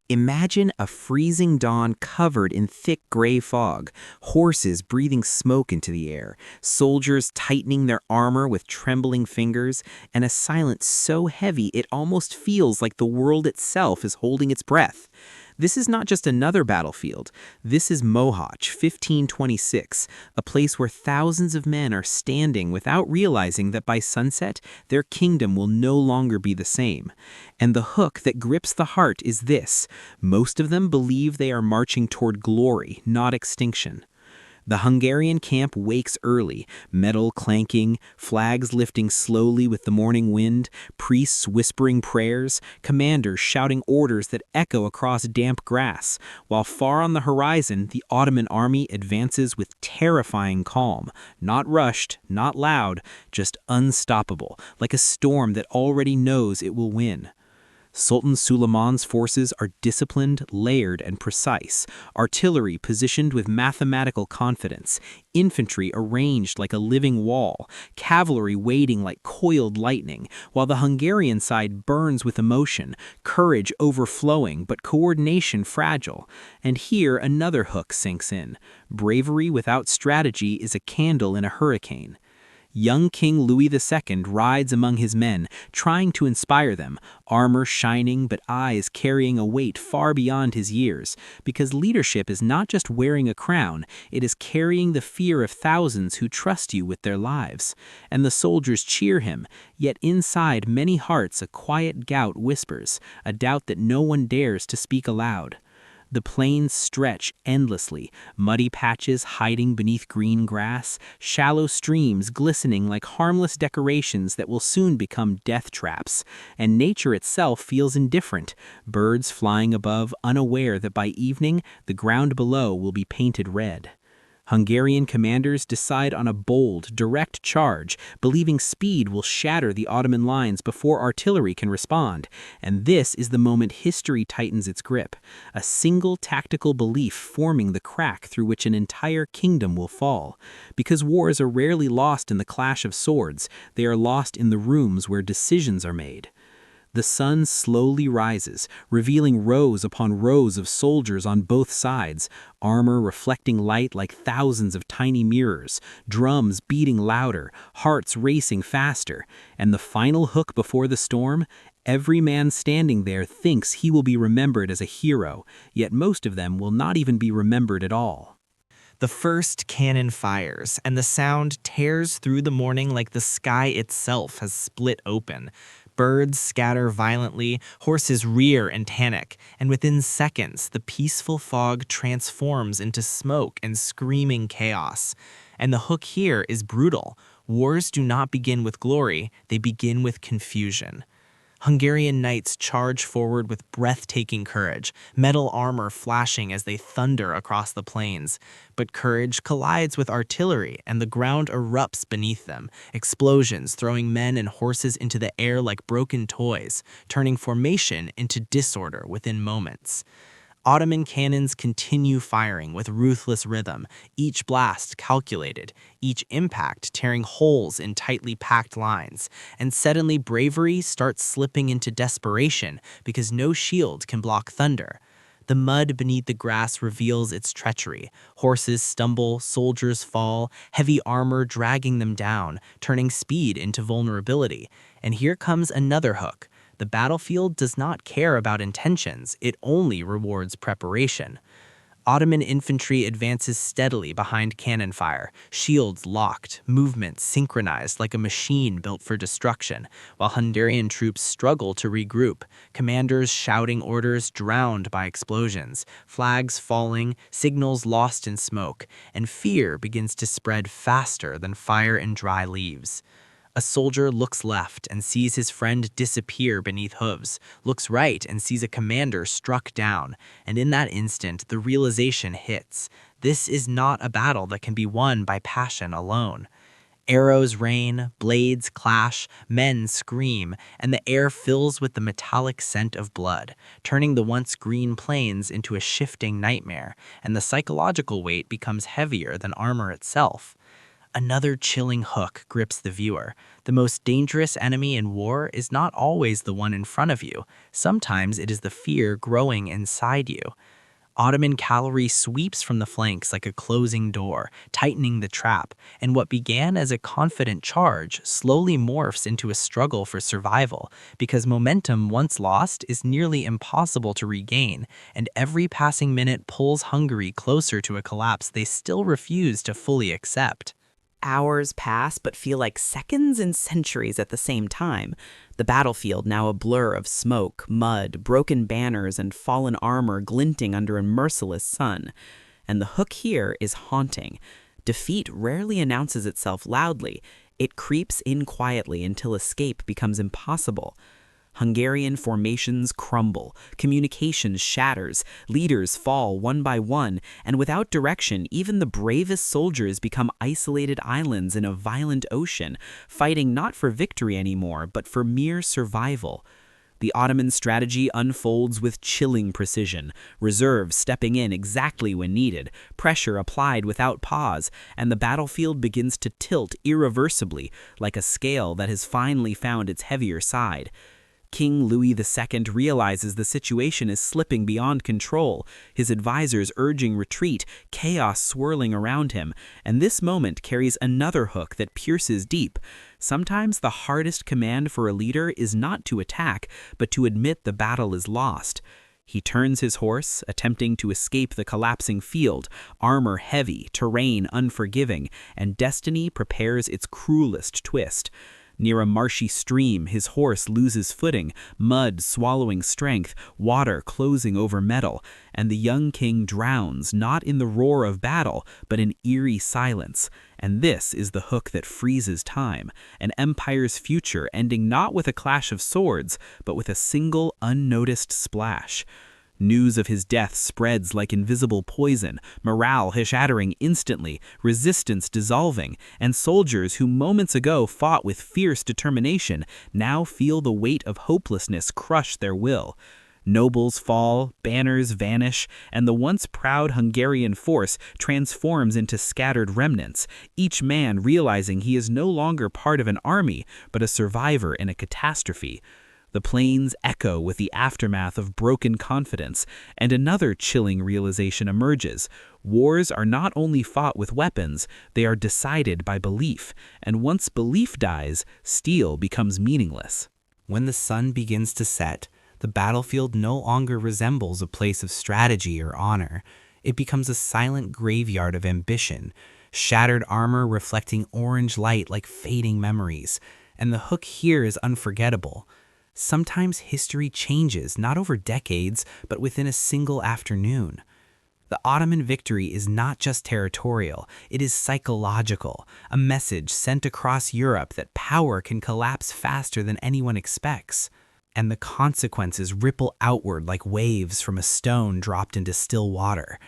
Imagine a freezing dawn covered in thick gray fog, horses breathing smoke into the air, soldiers tightening their armor with trembling fingers, and a silence so heavy it almost feels like the world itself is holding its breath. This is not just another battlefield. This is Mohács, 1526, a place where thousands of men are standing without realizing that by sunset, their kingdom will no longer be the same. And the hook that grips the heart is this: most of them believe they are marching toward glory, not extinction. The Hungarian camp wakes early, metal clanking, flags lifting slowly with the morning wind, priests whispering prayers, commanders shouting orders that echo across damp grass, while far on the horizon the Ottoman army advances with terrifying calm, not rushed, not loud, just unstoppable, like a storm that already knows it will win. Sultan Suleiman's forces are disciplined, layered, and precise, artillery positioned with mathematical confidence, infantry arranged like a living wall, cavalry waiting like coiled lightning, while the Hungarian side burns with emotion, courage overflowing, but coordination fragile. And here another hook sinks in. Bravery without strategy is a candle in a hurricane. Young King Louis II rides among his men, trying to inspire them, armor shining but eyes carrying a weight far beyond his years, because leadership is not just wearing a crown, it is carrying the fear of thousands who trust you with their lives. And the soldiers cheer him, yet inside many hearts a quiet doubt whispers, a doubt that no one dares to speak aloud. The plains stretch endlessly, muddy patches hiding beneath green grass, shallow streams glistening like harmless decorations that will soon become death traps, and nature itself feels indifferent, birds flying above unaware that by evening the ground below will be painted red. Hungarian commanders decide on a bold, direct charge, believing speed will shatter the Ottoman lines before artillery can respond. And this is the moment history tightens its grip, a single tactical belief forming the crack through which an entire kingdom will fall. Because wars are rarely lost in the clash of swords, they are lost in the rooms where decisions are made. The sun slowly rises, revealing rows upon rows of soldiers on both sides, armor reflecting light like thousands of tiny mirrors, drums beating louder, hearts racing faster, and the final hook before the storm. Every man standing there thinks he will be remembered as a hero, yet most of them will not even be remembered at all. The first cannon fires, and the sound tears through the morning like the sky itself has split open. Birds scatter violently, horses rear and panic, and within seconds, the peaceful fog transforms into smoke and screaming chaos. And the hook here is brutal. Wars do not begin with glory, they begin with confusion. Hungarian knights charge forward with breathtaking courage, metal armor flashing as they thunder across the plains. But courage collides with artillery, and the ground erupts beneath them, explosions throwing men and horses into the air like broken toys, turning formation into disorder within moments. Ottoman cannons continue firing with ruthless rhythm, each blast calculated, each impact tearing holes in tightly packed lines, and suddenly bravery starts slipping into desperation because no shield can block thunder. The mud beneath the grass reveals its treachery. Horses stumble, soldiers fall, heavy armor dragging them down, turning speed into vulnerability. And here comes another hook. The battlefield does not care about intentions, it only rewards preparation. Ottoman infantry advances steadily behind cannon fire, shields locked, movement synchronized like a machine built for destruction, while Hungarian troops struggle to regroup, commanders shouting orders drowned by explosions, flags falling, signals lost in smoke, and fear begins to spread faster than fire in dry leaves. A soldier looks left and sees his friend disappear beneath hooves, looks right and sees a commander struck down, and in that instant the realization hits. This is not a battle that can be won by passion alone. Arrows rain, blades clash, men scream, and the air fills with the metallic scent of blood, turning the once green plains into a shifting nightmare, and the psychological weight becomes heavier than armor itself. Another chilling hook grips the viewer. The most dangerous enemy in war is not always the one in front of you. Sometimes it is the fear growing inside you. Ottoman cavalry sweeps from the flanks like a closing door, tightening the trap, and what began as a confident charge slowly morphs into a struggle for survival, because momentum once lost is nearly impossible to regain, and every passing minute pulls Hungary closer to a collapse they still refuse to fully accept. Hours pass but feel like seconds and centuries at the same time. The battlefield now a blur of smoke, mud, broken banners, and fallen armor glinting under a merciless sun. And the hook here is haunting. Defeat rarely announces itself loudly. It creeps in quietly until escape becomes impossible. Hungarian formations crumble, communications shatters, leaders fall one by one, and without direction, even the bravest soldiers become isolated islands in a violent ocean, fighting not for victory anymore, but for mere survival. The Ottoman strategy unfolds with chilling precision, reserves stepping in exactly when needed, pressure applied without pause, and the battlefield begins to tilt irreversibly, like a scale that has finally found its heavier side. King Louis II realizes the situation is slipping beyond control, his advisors urging retreat, chaos swirling around him, and this moment carries another hook that pierces deep. Sometimes the hardest command for a leader is not to attack, but to admit the battle is lost. He turns his horse, attempting to escape the collapsing field, armor heavy, terrain unforgiving, and destiny prepares its cruelest twist. Near a marshy stream, his horse loses footing, mud swallowing strength, water closing over metal, and the young king drowns not in the roar of battle, but in eerie silence. And this is the hook that freezes time, an empire's future ending not with a clash of swords, but with a single unnoticed splash. News of his death spreads like invisible poison, morale shattering instantly, resistance dissolving, and soldiers who moments ago fought with fierce determination now feel the weight of hopelessness crush their will. Nobles fall, banners vanish, and the once proud Hungarian force transforms into scattered remnants, each man realizing he is no longer part of an army, but a survivor in a catastrophe. The plains echo with the aftermath of broken confidence, and another chilling realization emerges. Wars are not only fought with weapons, they are decided by belief, and once belief dies, steel becomes meaningless. When the sun begins to set, the battlefield no longer resembles a place of strategy or honor. It becomes a silent graveyard of ambition, shattered armor reflecting orange light like fading memories, and the hook here is unforgettable. Sometimes history changes, not over decades, but within a single afternoon. The Ottoman victory is not just territorial, it is psychological, a message sent across Europe that power can collapse faster than anyone expects. And the consequences ripple outward like waves from a stone dropped into still water.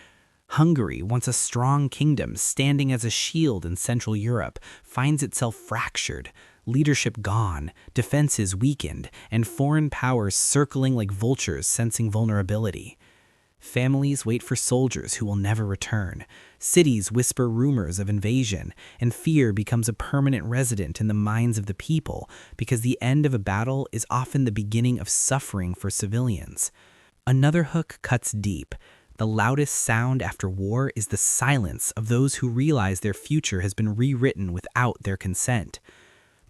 Hungary, once a strong kingdom standing as a shield in Central Europe, finds itself fractured. Leadership gone, defenses weakened, and foreign powers circling like vultures sensing vulnerability. Families wait for soldiers who will never return. Cities whisper rumors of invasion, and fear becomes a permanent resident in the minds of the people because the end of a battle is often the beginning of suffering for civilians. Another hook cuts deep. The loudest sound after war is the silence of those who realize their future has been rewritten without their consent.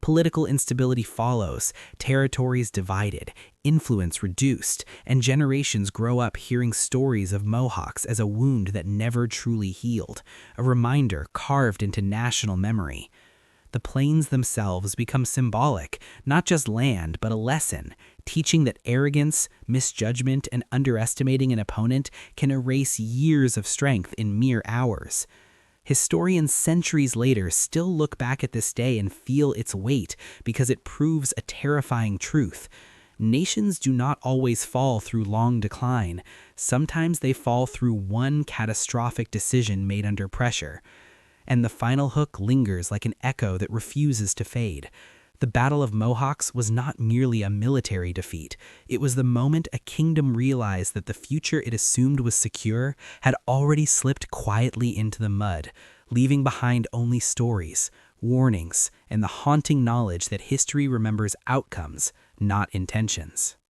Political instability follows, territories divided, influence reduced, and generations grow up hearing stories of Mohacs as a wound that never truly healed, a reminder carved into national memory. The plains themselves become symbolic, not just land, but a lesson, teaching that arrogance, misjudgment, and underestimating an opponent can erase years of strength in mere hours. Historians centuries later still look back at this day and feel its weight because it proves a terrifying truth. Nations do not always fall through long decline. Sometimes they fall through one catastrophic decision made under pressure. And the final hook lingers like an echo that refuses to fade. The Battle of Mohács was not merely a military defeat. It was the moment a kingdom realized that the future it assumed was secure had already slipped quietly into the mud, leaving behind only stories, warnings, and the haunting knowledge that history remembers outcomes, not intentions.